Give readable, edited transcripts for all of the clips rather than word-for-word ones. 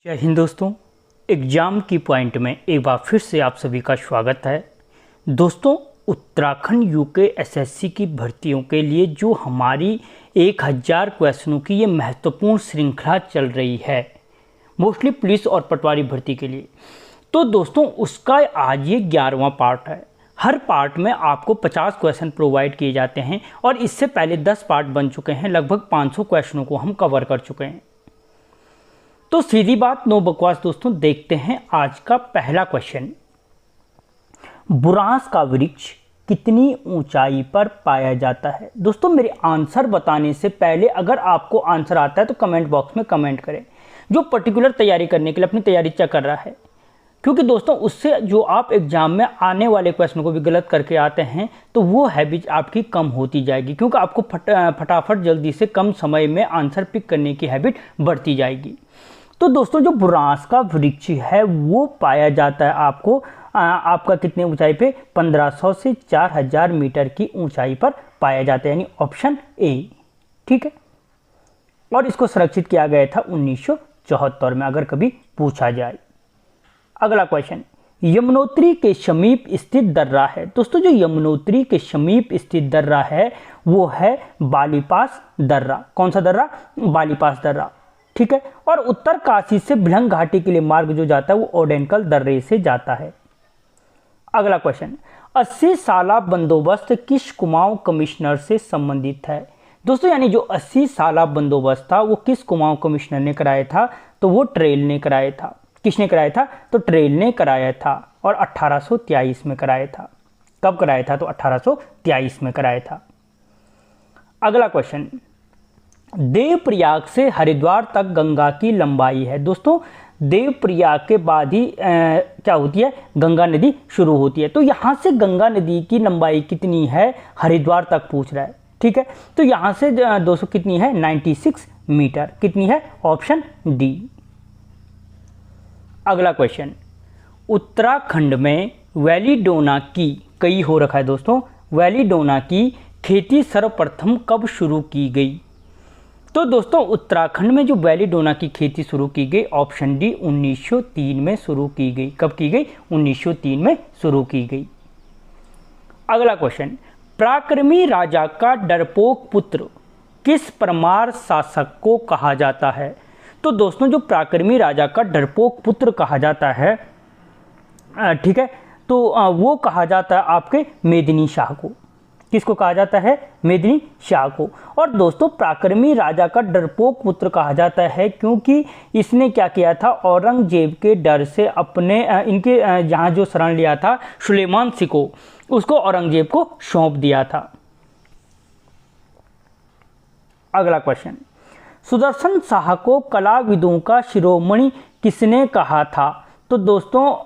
जय हिंद दोस्तों, एग्ज़ाम की पॉइंट में एक बार फिर से आप सभी का स्वागत है। दोस्तों, उत्तराखंड यूके एसएससी की भर्तियों के लिए जो हमारी 1000 क्वेश्चनों की ये महत्वपूर्ण श्रृंखला चल रही है, मोस्टली पुलिस और पटवारी भर्ती के लिए, तो दोस्तों उसका आज ये 11वां पार्ट है। हर पार्ट में आपको 50 क्वेश्चन प्रोवाइड किए जाते हैं और इससे पहले 10 पार्ट बन चुके हैं। लगभग 500 क्वेश्चनों को हम कवर कर चुके हैं। तो सीधी बात, नो बकवास दोस्तों, देखते हैं आज का पहला क्वेश्चन। बुरांस का वृक्ष कितनी ऊंचाई पर पाया जाता है? दोस्तों, मेरे आंसर बताने से पहले अगर आपको आंसर आता है तो कमेंट बॉक्स में कमेंट करें, जो पर्टिकुलर तैयारी करने के लिए अपनी तैयारी चेक कर रहा है। क्योंकि दोस्तों उससे जो आप एग्जाम में आने वाले क्वेश्चन को भी गलत करके आते हैं तो वो हैबिट आपकी कम होती जाएगी, क्योंकि आपको फटाफट जल्दी से कम समय में आंसर पिक करने की हैबिट बढ़ती जाएगी। तो दोस्तों, जो बुरांस का वृक्ष है वो पाया जाता है आपका कितने ऊंचाई पे? 1500 से 4000 मीटर की ऊंचाई पर पाया जाता है, यानी ऑप्शन ए। ठीक है, और इसको संरक्षित किया गया था 1974 में, अगर कभी पूछा जाए। अगला क्वेश्चन, यमुनोत्री के समीप स्थित दर्रा है। दोस्तों, जो यमुनोत्री के समीप स्थित दर्रा है वो है बालीपास दर्रा। कौन सा दर्रा? बालीपास दर्रा। ठीक है, और उत्तर काशी से भिलंग घाटी के लिए मार्ग जो जाता है वो ओडेनकल दर्रे से जाता है। अगला क्वेश्चन, 80 साला बंदोबस्त किस कुमाऊं कमिश्नर से संबंधित है? दोस्तों, यानी जो 80 साला बंदोबस्त था वो किस कुमाऊं कमिश्नर ने कराया था? तो वो ट्रेल ने कराया था। किसने कराया था? तो ट्रेल ने कराया था, और 1823 में कराया था। कब कराया था? तो 1823 में कराया था। अगला क्वेश्चन, देवप्रयाग से हरिद्वार तक गंगा की लंबाई है। दोस्तों, देवप्रयाग के बाद ही क्या होती है? गंगा नदी शुरू होती है। तो यहाँ से गंगा नदी की लंबाई कितनी है? हरिद्वार तक पूछ रहा है। ठीक है, तो यहाँ से 200 कितनी है? 96 मीटर। कितनी है? Option D. अगला क्वेश्चन, उत्तराखंड में वेलिडोना की कई हो रखा है दोस्तों, वेलिडोना की खेती सर्वप्रथम कब शुरू की गई? तो दोस्तों, उत्तराखंड में जो वेलिडोना की खेती शुरू की गई, ऑप्शन डी, 1903 में शुरू की गई। कब की गई? 1903 में शुरू की गई। अगला क्वेश्चन, पराक्रमी राजा का डरपोक पुत्र किस परमार शासक को कहा जाता है? तो दोस्तों, जो पराक्रमी राजा का डरपोक पुत्र कहा जाता है, ठीक है, तो वो कहा जाता है आपके मेदिनी शाह को। किसको कहा जाता है? मेदिनी शाह को। और दोस्तों, पराक्रमी राजा का डरपोक पुत्र कहा जाता है क्योंकि इसने क्या किया था? औरंगजेब के डर से अपने इनके यहाँ जो शरण लिया था सुलेमान सिंह को, उसको औरंगजेब को सौंप दिया था। अगला क्वेश्चन, सुदर्शन शाह को कलाविदों का शिरोमणि किसने कहा था? तो दोस्तों,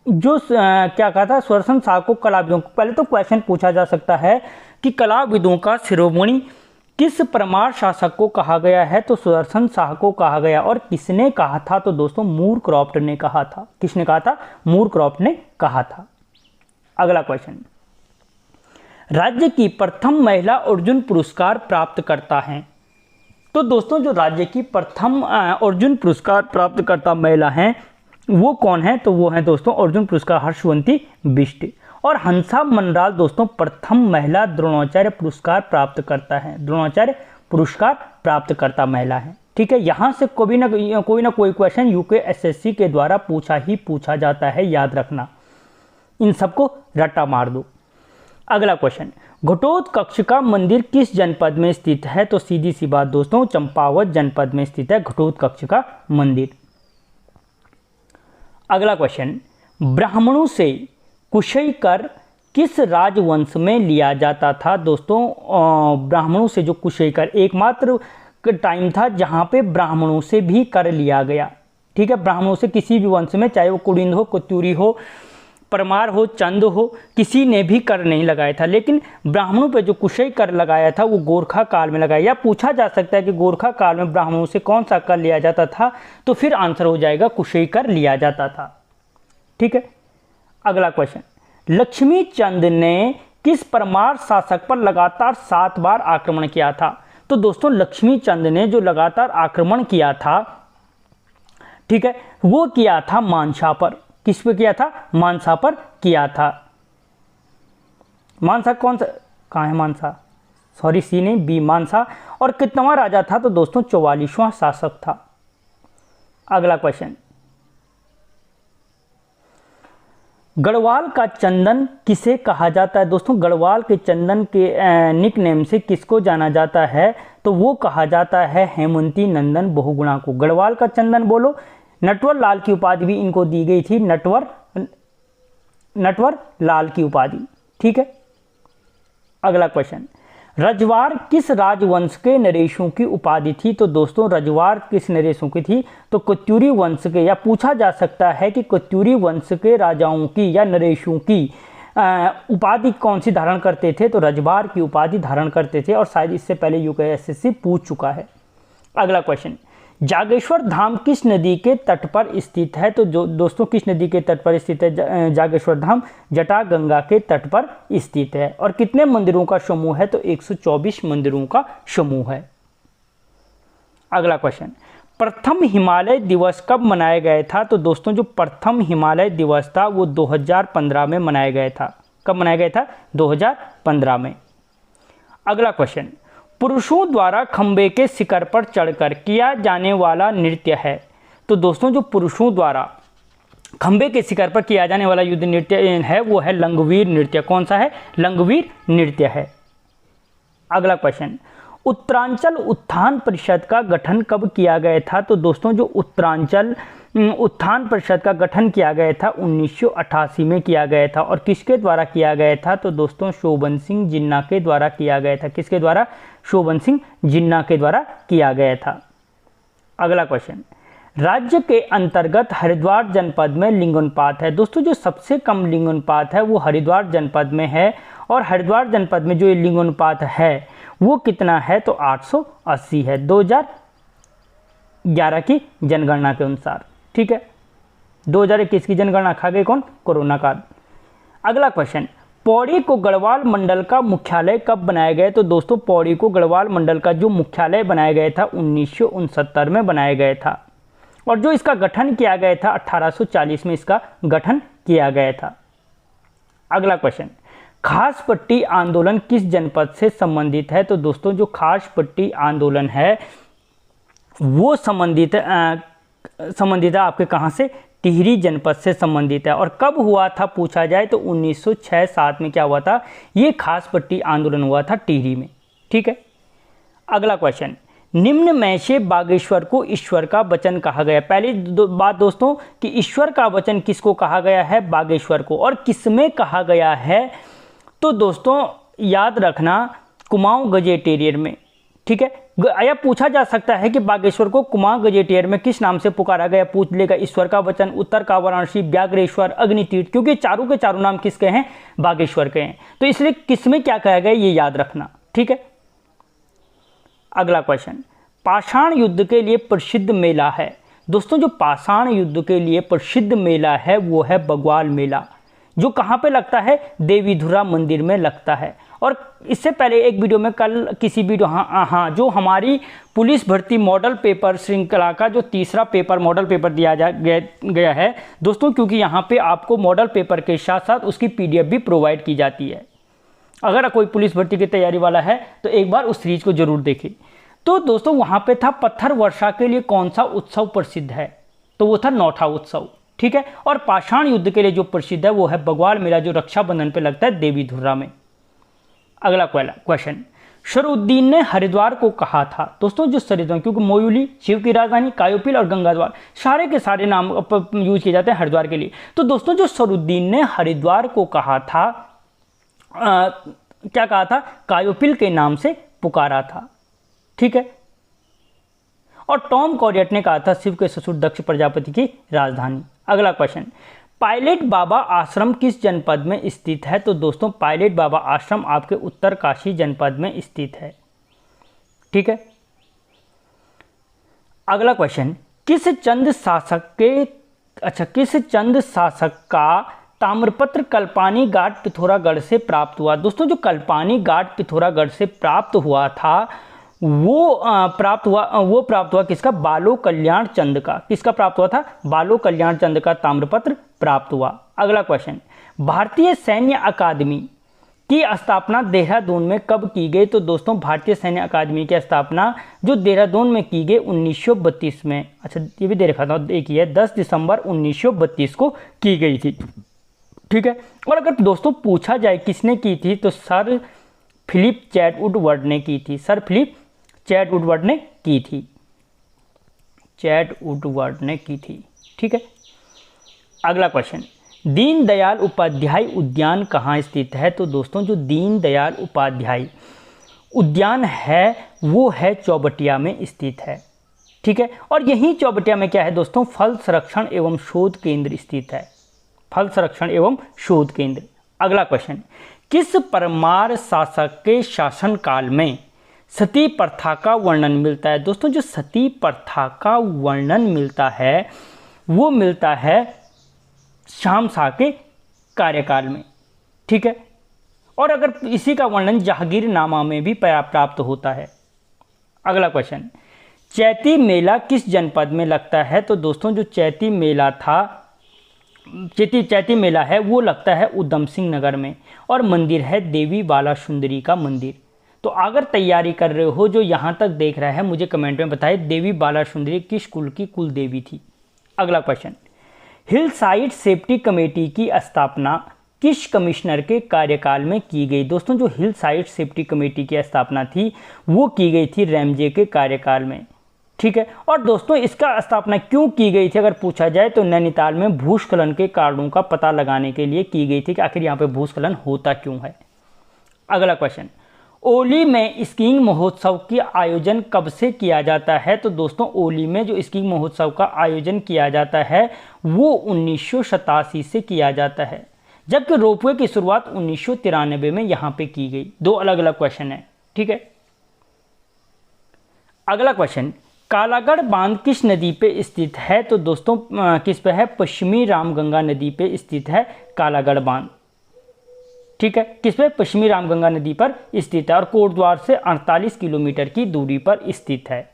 जो क्या कहा था? सुदर्शन शाह को कलाविदों को, पहले तो क्वेश्चन पूछा जा सकता है कि कलाविदों का शिरोमणि किस परमार शासक को कहा गया है? तो सुदर्शन शाह को कहा गया। और किसने कहा था? तो दोस्तों, मूरक्रॉफ्ट ने कहा था। किसने कहा था? मूरक्रॉफ्ट ने कहा था। अगला क्वेश्चन, राज्य की प्रथम महिला अर्जुन पुरस्कार प्राप्त करता है। तो दोस्तों, जो राज्य की प्रथम अर्जुन पुरस्कार प्राप्त करता महिला हैं वो कौन है? तो वो है दोस्तों अर्जुन पुरस्कार हर्षवंती बिष्ट। और हंसा मंडराल दोस्तों प्रथम महिला द्रोणाचार्य पुरस्कार प्राप्त करता है। द्रोणाचार्य पुरस्कार प्राप्त करता महिला है। ठीक है, यहाँ से कोई ना कोई क्वेश्चन यूके एसएससी के द्वारा पूछा जाता है, याद रखना। इन सबको रट्टा मार दो। अगला क्वेश्चन, घटोत्कच का मंदिर किस जनपद में स्थित है? तो सीधी सी बात दोस्तों, चंपावत जनपद में स्थित है घटोत्कच का मंदिर। अगला क्वेश्चन, ब्राह्मणों से कुशई कर किस राजवंश में लिया जाता था? दोस्तों, ब्राह्मणों से जो कुशई कर एकमात्र टाइम था जहां पे ब्राह्मणों से भी कर लिया गया। ठीक है, ब्राह्मणों से किसी भी वंश में, चाहे वो कुड़िंद हो, कुत्यूरी हो, परमार हो, चंद हो, किसी ने भी कर नहीं लगाया था। लेकिन ब्राह्मणों पे जो कुशई कर लगाया था वो गोरखा काल में लगाया। या पूछा जा सकता है कि गोरखा काल में ब्राह्मणों से कौन सा कर लिया जाता था? तो फिर आंसर हो जाएगा कुशई कर लिया जाता था। ठीक है, अगला क्वेश्चन, लक्ष्मी चंद ने किस परमार शासक पर लगातार 7 बार आक्रमण किया था? तो दोस्तों, लक्ष्मी चंद ने जो लगातार आक्रमण किया था ठीक है, वो किया था मानसा पर। किस पे किया था? मानसा पर किया था। मानसा कौन सा, कहाँ है मानसा, सॉरी सी नहीं बी, मानसा। और कितनावां राजा था? तो दोस्तों 44वां शासक था। अगला क्वेश्चन, गढ़वाल का चंदन किसे कहा जाता है? दोस्तों गढ़वाल के चंदन के निक नेम से किसको जाना जाता है? तो वो कहा जाता है हेमंती नंदन बहुगुणा को। गढ़वाल का चंदन बोलो, नटवर लाल की उपाधि भी इनको दी गई थी, नटवर लाल की उपाधि। ठीक है, अगला क्वेश्चन, रजवार किस राजवंश के नरेशों की उपाधि थी? तो दोस्तों रजवार किस नरेशों की थी? तो कत्यूरी वंश के, या पूछा जा सकता है कि कत्यूरी वंश के राजाओं की या नरेशों की उपाधि कौन सी धारण करते थे? तो रजवार की उपाधि धारण करते थे, और शायद इससे पहले यूपीएससी पूछ चुका है। अगला क्वेश्चन, जागेश्वर धाम किस नदी के तट पर स्थित है? तो जो दोस्तों किस नदी के तट पर स्थित है जागेश्वर धाम? जटागंगा के तट पर स्थित है। और कितने मंदिरों का समूह है? तो 124 मंदिरों का समूह है। अगला क्वेश्चन, प्रथम हिमालय दिवस कब मनाया गया था? तो दोस्तों जो प्रथम हिमालय दिवस था वो 2015 में मनाया गया था। कब मनाया गया था? 2015 में। अगला क्वेश्चन, पुरुषों द्वारा खंबे के शिखर पर चढ़कर किया जाने वाला नृत्य है? तो दोस्तों जो पुरुषों द्वारा खंबे के शिखर पर किया जाने वाला युद्ध नृत्य है वो है लंगवीर नृत्य। कौन सा है? लंगवीर नृत्य है। अगला क्वेश्चन, उत्तरांचल उत्थान परिषद का गठन कब किया गया था? तो दोस्तों जो उत्तरांचल उत्थान परिषद का गठन किया गया था 1988 में किया गया था। और किसके द्वारा किया गया था? तो दोस्तों शोभन सिंह जिन्ना के द्वारा किया गया था। किसके द्वारा? शोभन सिंह जिन्ना के द्वारा किया गया था। अगला क्वेश्चन, राज्य के अंतर्गत हरिद्वार जनपद में लिंगानुपात है? दोस्तों जो सबसे कम लिंगानुपात है वो हरिद्वार जनपद में है। और हरिद्वार जनपद में जो लिंगानुपात है वो कितना है? तो 880 है 2011 की जनगणना के अनुसार। ठीक है, 2021 की जनगणना खा गए कौन? कोरोना काल। अगला क्वेश्चन, पौड़ी को गढ़वाल मंडल का मुख्यालय कब बनाया गया? तो दोस्तों पौड़ी को गढ़वाल मंडल का जो मुख्यालय बनाया गया था 1969 में बनाया गया था। और जो इसका गठन किया गया था 1840 में इसका गठन किया गया था। अगला क्वेश्चन, खास पट्टी आंदोलन किस जनपद से संबंधित है? तो दोस्तों जो खास पट्टी आंदोलन है वो संबंधित है आपके कहाँ से? टिहरी जनपद से संबंधित है। और कब हुआ था पूछा जाए तो 1906-07 में क्या हुआ था? ये खास पट्टी आंदोलन हुआ था टिहरी में। ठीक है, अगला क्वेश्चन, निम्न में से बागेश्वर को ईश्वर का वचन कहा गया? पहली बात दोस्तों कि ईश्वर का वचन किसको कहा गया है? बागेश्वर को। और किसमें कहा गया है? तो दोस्तों याद रखना कुमाऊं गजेटियर में। ठीक है, या पूछा जा सकता है कि बागेश्वर को कुमाऊं गजेटियर में किस नाम से पुकारा गया? पूछ लेगा ईश्वर का वचन, उत्तर का वाराणसी, व्याघ्रेश्वर, अग्नितीर्थ, क्योंकि चारों के चारों नाम किसके हैं? बागेश्वर के हैं। तो इसलिए किसमें क्या कहा गया ये याद रखना। ठीक है, अगला क्वेश्चन, पाषाण युद्ध के लिए प्रसिद्ध मेला है? दोस्तों जो पाषाण युद्ध के लिए प्रसिद्ध मेला है वो है बग्वाल मेला, जो कहाँ पे लगता है? देवीधुरा मंदिर में लगता है। और इससे पहले एक वीडियो में कल किसी वीडियो हाँ जो हमारी पुलिस भर्ती मॉडल पेपर श्रृंखला का जो तीसरा पेपर मॉडल पेपर दिया गया है दोस्तों, क्योंकि यहाँ पे आपको मॉडल पेपर के साथ साथ उसकी PDF भी प्रोवाइड की जाती है। अगर कोई पुलिस भर्ती की तैयारी वाला है तो एक बार उस सीरीज को जरूर देखें। तो दोस्तों वहाँ पे था पत्थर वर्षा के लिए कौन सा उत्सव प्रसिद्ध है? तो वो था नौठा उत्सव। ठीक है, और पाषाण युद्ध के लिए जो प्रसिद्ध है वो है बग्वाल मेला, जो रक्षाबंधन पे लगता है देवीधुरा में। अगला क्वेश्चन, शरुद्दीन ने हरिद्वार को कहा था? दोस्तों जो हरिद्वार, क्योंकि मोयूली शिव की राजधानी, कायोपिल और गंगाद्वार सारे के सारे नाम यूज किए जाते हैं हरिद्वार के लिए। तो दोस्तों जो शरुद्दीन ने हरिद्वार को कहा था क्या कहा था? कायोपिल के नाम से पुकारा था। ठीक है, और टॉम कॉरियट ने कहा था शिव के ससुर दक्ष प्रजापति की राजधानी। अगला क्वेश्चन, पायलट बाबा आश्रम किस जनपद में स्थित है? तो दोस्तों पायलट बाबा आश्रम आपके उत्तरकाशी जनपद में स्थित है। ठीक है, अगला क्वेश्चन, किस चंद शासक का ताम्रपत्र कल्पानी घाट पिथौरागढ़ से प्राप्त हुआ? दोस्तों जो कल्पानी घाट पिथौरागढ़ से प्राप्त हुआ था वो प्राप्त हुआ किसका? बालो कल्याण चंद का। किसका प्राप्त हुआ था? बालो कल्याण चंद का ताम्रपत्र प्राप्त हुआ। अगला क्वेश्चन, भारतीय सैन्य अकादमी की स्थापना देहरादून में कब की गई? तो दोस्तों भारतीय सैन्य अकादमी की स्थापना जो देहरादून में की गई 1932 में। अच्छा ये भी दे रखा था, एक ही है, 10 दिसंबर 1932 को की गई थी। ठीक है, और अगर दोस्तों पूछा जाए किसने की थी, तो सर फिलिप चैटवुड ने की थी। सर फिलिप चैटवुड ने की थी। चैटवुड ने की थी। ठीक है, अगला क्वेश्चन, दीनदयाल उपाध्याय उद्यान कहाँ स्थित है? तो दोस्तों जो दीनदयाल उपाध्याय उद्यान है वो है चौबटिया में स्थित है। ठीक है, और यही चौबटिया में क्या है दोस्तों? फल संरक्षण एवं शोध केंद्र स्थित है। फल संरक्षण एवं शोध केंद्र। अगला क्वेश्चन, किस परमार शासक के शासनकाल में सती प्रथा का वर्णन मिलता है? दोस्तों जो सती प्रथा का वर्णन मिलता है वो मिलता है शाम शाह के कार्यकाल में। ठीक है, और अगर इसी का वर्णन जहांगीरनामा में भी प्राप्त होता है। अगला क्वेश्चन, चैती मेला किस जनपद में लगता है? तो दोस्तों जो चैती मेला है वो लगता है उधम सिंह नगर में, और मंदिर है देवी बाला सुंदरी का मंदिर। तो अगर तैयारी कर रहे हो जो यहाँ तक देख रहा है मुझे कमेंट में बताइए देवी बाला सुंदरी किस कुल की कुल देवी थी। अगला question, hill side safety committee की स्थापना किस कमिश्नर के कार्यकाल में की गई? दोस्तों जो हिल साइड सेफ्टी कमेटी की स्थापना थी वो की गई थी रैमजे के कार्यकाल में। ठीक है, और दोस्तों इसका स्थापना क्यों की गई थी अगर पूछा जाए तो नैनीताल में भूस्खलन के कारणों का पता लगाने के लिए की गई थी कि आखिर यहाँ पे भूस्खलन होता क्यों है। अगला क्वेश्चन, ओली में स्कीइंग महोत्सव की आयोजन कब से किया जाता है? तो दोस्तों ओली में जो स्कीइंग महोत्सव का आयोजन किया जाता है वो 1987 से किया जाता है, जबकि रोपवे की शुरुआत 1993 में यहाँ पे की गई। दो अलग अलग क्वेश्चन है। ठीक है, अगला क्वेश्चन, कालागढ़ बांध किस नदी पे स्थित है? तो दोस्तों किस पे है? पश्चिमी रामगंगा नदी पे स्थित है कालागढ़ बांध। ठीक है, किस पे? पश्चिमी रामगंगा नदी पर स्थित है और कोटद्वार से 48 किलोमीटर की दूरी पर स्थित है।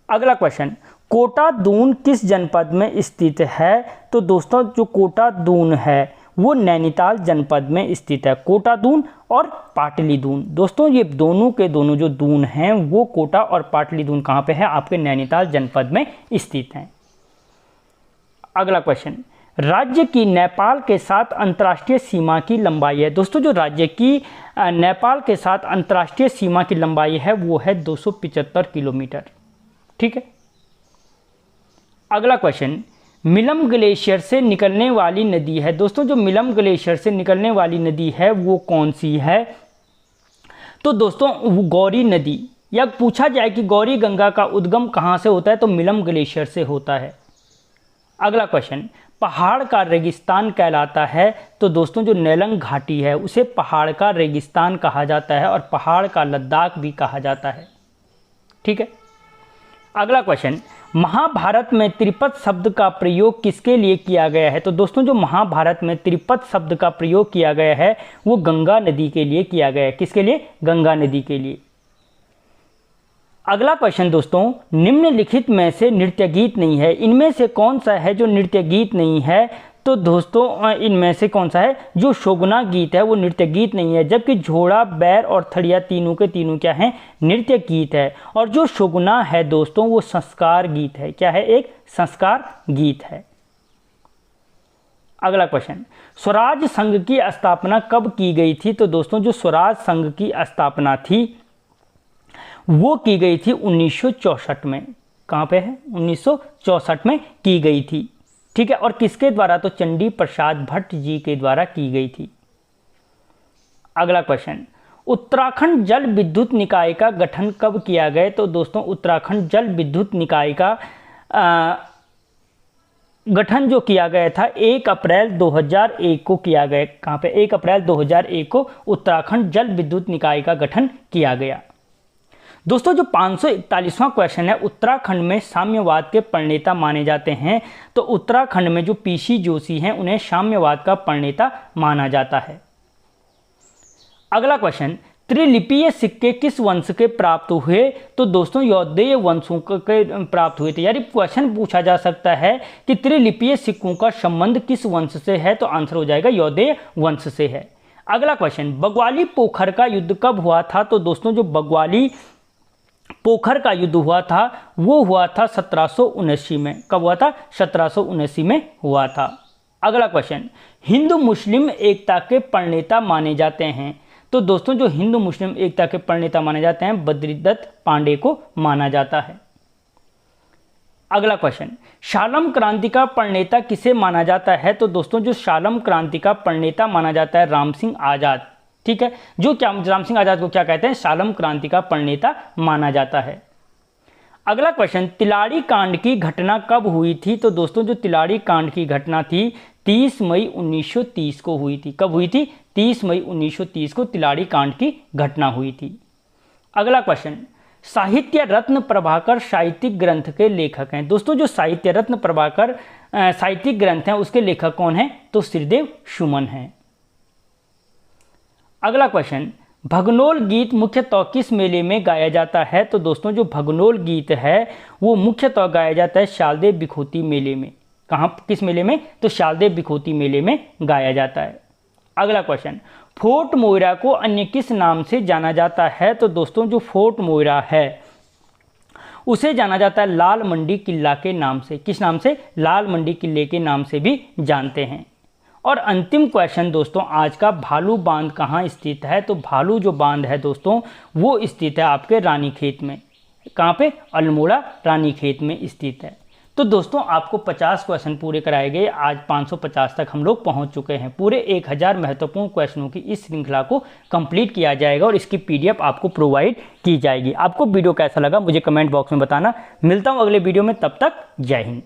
अगला क्वेश्चन, कोटा दून किस जनपद में स्थित है? तो दोस्तों जो कोटा दून है वो नैनीताल जनपद में स्थित है। कोटा दून और पाटली दून, दोस्तों ये दोनों के दोनों जो दून हैं वो कोटा और पाटली दून कहाँ पे है? आपके नैनीताल जनपद में स्थित हैं। अगला क्वेश्चन, राज्य की नेपाल के साथ अंतर्राष्ट्रीय सीमा की लंबाई है? दोस्तों जो राज्य की नेपाल के साथ अंतर्राष्ट्रीय सीमा की लंबाई है वो है 275 किलोमीटर। ठीक है, अगला क्वेश्चन, मिलम ग्लेशियर से निकलने वाली नदी है? दोस्तों जो मिलम ग्लेशियर से निकलने वाली नदी है वो कौन सी है? तो दोस्तों वो गौरी नदी, या पूछा जाए कि गौरी गंगा का उद्गम कहाँ से होता है तो मिलम ग्लेशियर से होता है। अगला क्वेश्चन, पहाड़ का रेगिस्तान कहलाता है? तो दोस्तों जो नेलंग घाटी है उसे पहाड़ का रेगिस्तान कहा जाता है और पहाड़ का लद्दाख भी कहा जाता है। ठीक है, अगला क्वेश्चन, महाभारत में त्रिपद शब्द का प्रयोग किसके लिए किया गया है? तो दोस्तों जो महाभारत में त्रिपद शब्द का प्रयोग किया गया है वो गंगा नदी के लिए किया गया है। किसके लिए? गंगा नदी के लिए। अगला क्वेश्चन दोस्तों, निम्नलिखित में से नृत्य गीत नहीं है, इनमें से कौन सा है जो नृत्य गीत नहीं है? तो दोस्तों इनमें से कौन सा है? जो शोगना गीत है वो नृत्य गीत नहीं है, जबकि झोड़ा, बैर और थड़िया तीनों के तीनों क्या हैं? नृत्य गीत है। और जो शोगना है दोस्तों वो संस्कार गीत है। क्या है? एक संस्कार गीत है। अगला क्वेश्चन, स्वराज संघ की स्थापना कब की गई थी? तो दोस्तों जो स्वराज संघ की स्थापना थी वो की गई थी 1964 में। कहाँ पे है? 1964 में की गई थी। ठीक है, और किसके द्वारा? तो चंडी प्रसाद भट्ट जी के द्वारा की गई थी। अगला क्वेश्चन, उत्तराखंड जल विद्युत निकाय का गठन कब किया गया? तो दोस्तों उत्तराखंड जल विद्युत निकाय का गठन जो किया गया था 1 अप्रैल 2001 को किया गया। कहाँ पे? 1 अप्रैल 2001 को उत्तराखंड जल विद्युत निकाय का गठन किया गया। दोस्तों जो 541वां क्वेश्चन है, उत्तराखंड में साम्यवाद के प्रणेता माने जाते हैं। तो उत्तराखंड में जो पीसी जोशी हैं उन्हें साम्यवाद का प्रणेता माना जाता है। अगला क्वेश्चन, त्रिलिपीय सिक्के किस वंश के प्राप्त हुए? तो दोस्तों यौधेय वंशों के प्राप्त हुए थे। यानी क्वेश्चन पूछा जा सकता है कि त्रिलिपीय सिक्कों का संबंध किस वंश से है, तो आंसर हो जाएगा यौधेय वंश से है। अगला क्वेश्चन, बग्वाली पोखर का युद्ध कब हुआ था? तो दोस्तों जो बग्वाली पोखर का युद्ध हुआ था वो हुआ था 1779 में। कब हुआ था? 1779 में हुआ था। अगला क्वेश्चन, हिंदू मुस्लिम एकता के प्रणेता माने जाते हैं? तो दोस्तों जो हिंदू मुस्लिम एकता के प्रणेता माने जाते हैं बद्रीदत्त पांडे को माना जाता है। अगला क्वेश्चन, शालम क्रांति का प्रणेता किसे माना जाता है? तो दोस्तों जो शालम क्रांति का प्रणेता माना जाता है राम सिंह आजाद। ठीक है, जो क्या राम सिंह आजाद को क्या कहते हैं? शालम क्रांति का प्रणेता माना जाता है। अगला क्वेश्चन, तिलारी कांड की घटना कब हुई थी? तो दोस्तों जो तिलारी कांड की घटना थी 30 मई 1930 को हुई थी। कब हुई थी? 30 मई 1930 को तिलारी कांड की घटना हुई थी। अगला क्वेश्चन, साहित्य रत्न प्रभाकर साहित्यिक ग्रंथ के लेखक हैं? दोस्तों जो साहित्य रत्न प्रभाकर साहित्यिक ग्रंथ हैं उसके लेखक कौन हैं? तो श्रीदेव सुमन हैं। अगला क्वेश्चन, भगनोल गीत मुख्यतः किस मेले में गाया जाता है? तो दोस्तों जो भगनोल गीत है वो मुख्यतः गाया जाता है शालदेव बिखोती मेले में। कहाँ, किस मेले में? तो शालदेव बिखोती मेले में गाया जाता है। अगला क्वेश्चन, फोर्ट मोइरा को अन्य किस नाम से जाना जाता है? तो दोस्तों जो फोर्ट मोइरा है उसे जाना जाता है लाल मंडी किला के नाम से। किस नाम से? लाल मंडी किले के नाम से भी जानते हैं। और अंतिम क्वेश्चन दोस्तों आज का, भालू बांध कहाँ स्थित है? तो भालू जो बांध है दोस्तों वो स्थित है आपके रानीखेत में। कहाँ पे? अल्मोड़ा रानीखेत में स्थित है। तो दोस्तों आपको 50 क्वेश्चन पूरे कराए गए। आज 550 तक हम लोग पहुंच चुके हैं। पूरे 1000 महत्वपूर्ण क्वेश्चनों की इस श्रृंखला को कंप्लीट किया जाएगा और इसकी PDF आपको प्रोवाइड की जाएगी। आपको वीडियो कैसा लगा मुझे कमेंट बॉक्स में बताना। मिलता हूं अगले वीडियो में, तब तक जय हिंद।